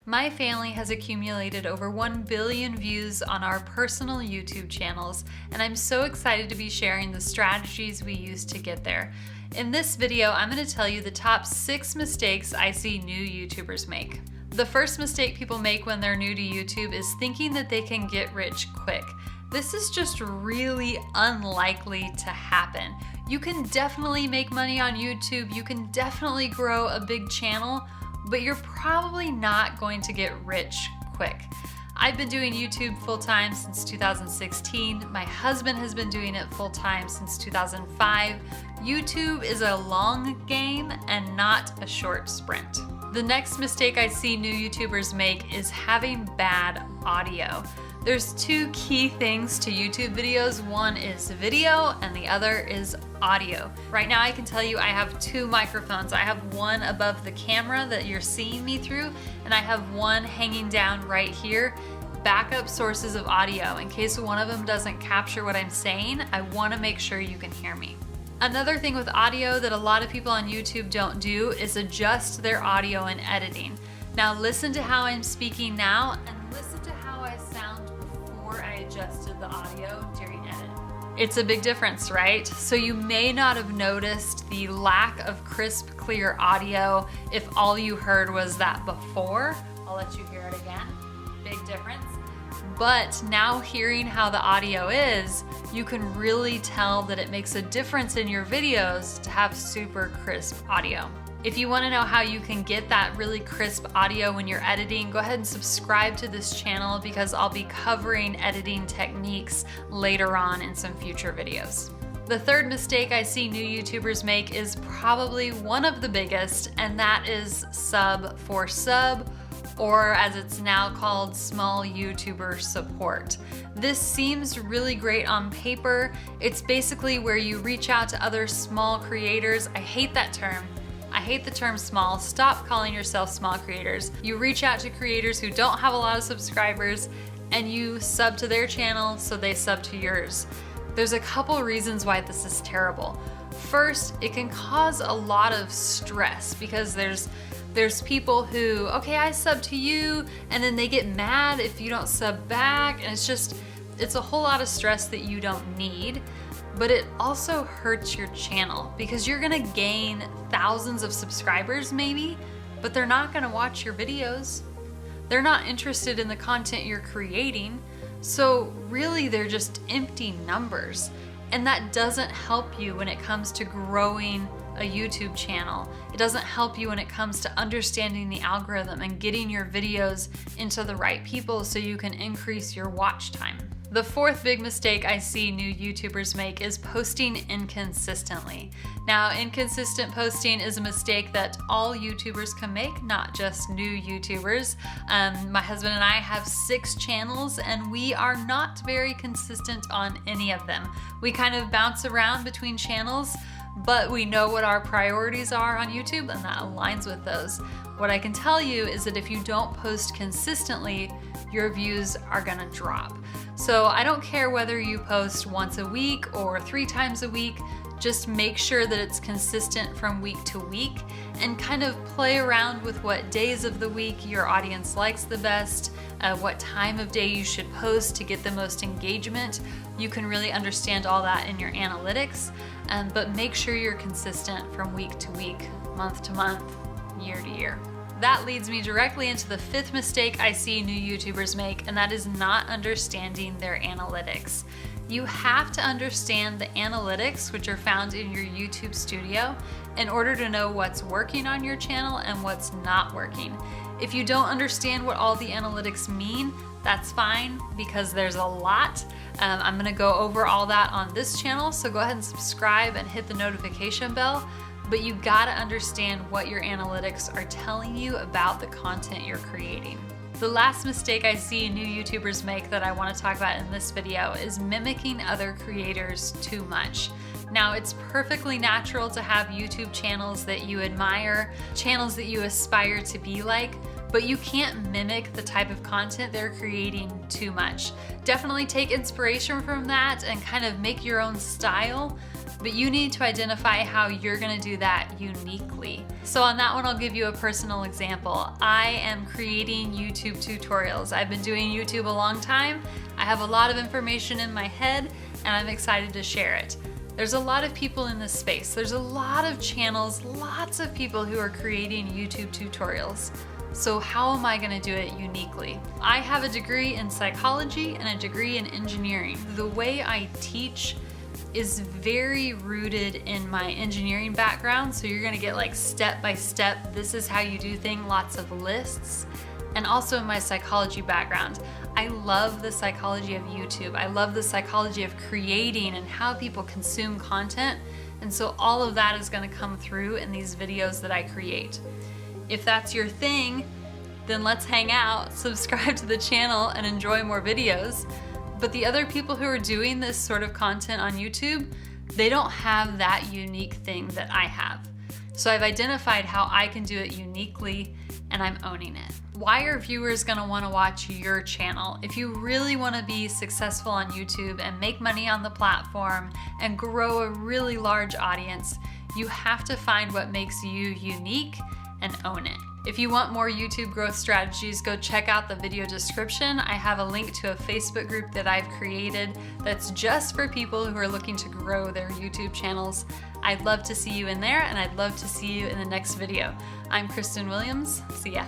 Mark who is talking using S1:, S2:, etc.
S1: My family has accumulated over 1 billion views on our personal YouTube channels, and I'm so excited to be sharing the strategies we use to get there. In this video, I'm going to tell you the top 6 mistakes I see new YouTubers make. The first mistake people make when they're new to YouTube is thinking that they can get rich quick. This is just really unlikely to happen. You can definitely make money on YouTube, you can definitely grow a big channel, but you're probably not going to get rich quick. I've been doing YouTube full-time since 2016. My husband has been doing it full-time since 2005. YouTube is a long game and not a short sprint. The next mistake I see new YouTubers make is having bad audio. There's 2 key things to YouTube videos. One is video and the other is audio. Right now I can tell you I have 2 microphones. I have one above the camera that you're seeing me through, and I have one hanging down right here. Backup sources of audio. In case one of them doesn't capture what I'm saying, I want to make sure you can hear me. Another thing with audio that a lot of people on YouTube don't do is adjust their audio in editing. Now listen to how I'm speaking now and listen to how I sound before I adjusted the audio during edit. It's a big difference, right? So you may not have noticed the lack of crisp, clear audio if all you heard was that before. I'll let you hear it again. Big difference. But now hearing how the audio is, you can really tell that it makes a difference in your videos to have super crisp audio. If you want to know how you can get that really crisp audio when you're editing, go ahead and subscribe to this channel because I'll be covering editing techniques later on in some future videos. The third mistake I see new YouTubers make is probably one of the biggest, and that is sub for sub, or as it's now called, small YouTuber support. This seems really great on paper. It's basically where you reach out to other small creators. I hate that term. I hate the term small. Stop calling yourself small creators. You reach out to creators who don't have a lot of subscribers and you sub to their channel so they sub to yours. There's a couple reasons why this is terrible. First, it can cause a lot of stress because there's people who, okay, I sub to you, and then they get mad if you don't sub back, and it's a whole lot of stress that you don't need. But it also hurts your channel because you're gonna gain thousands of subscribers maybe, but they're not gonna watch your videos. They're not interested in the content you're creating. So really they're just empty numbers. And that doesn't help you when it comes to growing a YouTube channel. It doesn't help you when it comes to understanding the algorithm and getting your videos into the right people so you can increase your watch time. The fourth big mistake I see new YouTubers make is posting inconsistently. Now, inconsistent posting is a mistake that all YouTubers can make, not just new YouTubers. My husband and I have 6 channels and we are not very consistent on any of them. We kind of bounce around between channels, but we know what our priorities are on YouTube and that aligns with those. What I can tell you is that if you don't post consistently, your views are gonna drop. So I don't care whether you post once a week or 3 times a week, just make sure that it's consistent from week to week and kind of play around with what days of the week your audience likes the best, what time of day you should post to get the most engagement. You can really understand all that in your analytics, but make sure you're consistent from week to week, month to month, year to year. That leads me directly into the 5th mistake I see new YouTubers make, and that is not understanding their analytics. You have to understand the analytics, which are found in your YouTube studio, in order to know what's working on your channel and what's not working. If you don't understand what all the analytics mean, that's fine because there's a lot. I'm gonna go over all that on this channel, so go ahead and subscribe and hit the notification bell. But you gotta understand what your analytics are telling you about the content you're creating. The last mistake I see new YouTubers make that I want to talk about in this video is mimicking other creators too much. Now, it's perfectly natural to have YouTube channels that you admire, channels that you aspire to be like, but you can't mimic the type of content they're creating too much. Definitely take inspiration from that and kind of make your own style, but you need to identify how you're gonna do that uniquely. So on that one, I'll give you a personal example. I am creating YouTube tutorials. I've been doing YouTube a long time. I have a lot of information in my head, and I'm excited to share it. There's a lot of people in this space. There's a lot of channels, lots of people who are creating YouTube tutorials. So how am I gonna do it uniquely? I have a degree in psychology and a degree in engineering. The way I teach is very rooted in my engineering background. So you're gonna get like step by step, this is how you do things, lots of lists. And also in my psychology background. I love the psychology of YouTube. I love the psychology of creating and how people consume content. And so all of that is gonna come through in these videos that I create. If that's your thing, then let's hang out, subscribe to the channel, and enjoy more videos. But the other people who are doing this sort of content on YouTube, they don't have that unique thing that I have. So I've identified how I can do it uniquely, and I'm owning it. Why are viewers gonna wanna watch your channel? If you really wanna be successful on YouTube and make money on the platform and grow a really large audience, you have to find what makes you unique and own it. If you want more YouTube growth strategies, go check out the video description. I have a link to a Facebook group that I've created that's just for people who are looking to grow their YouTube channels. I'd love to see you in there, and I'd love to see you in the next video. I'm Kristen Williams. See ya.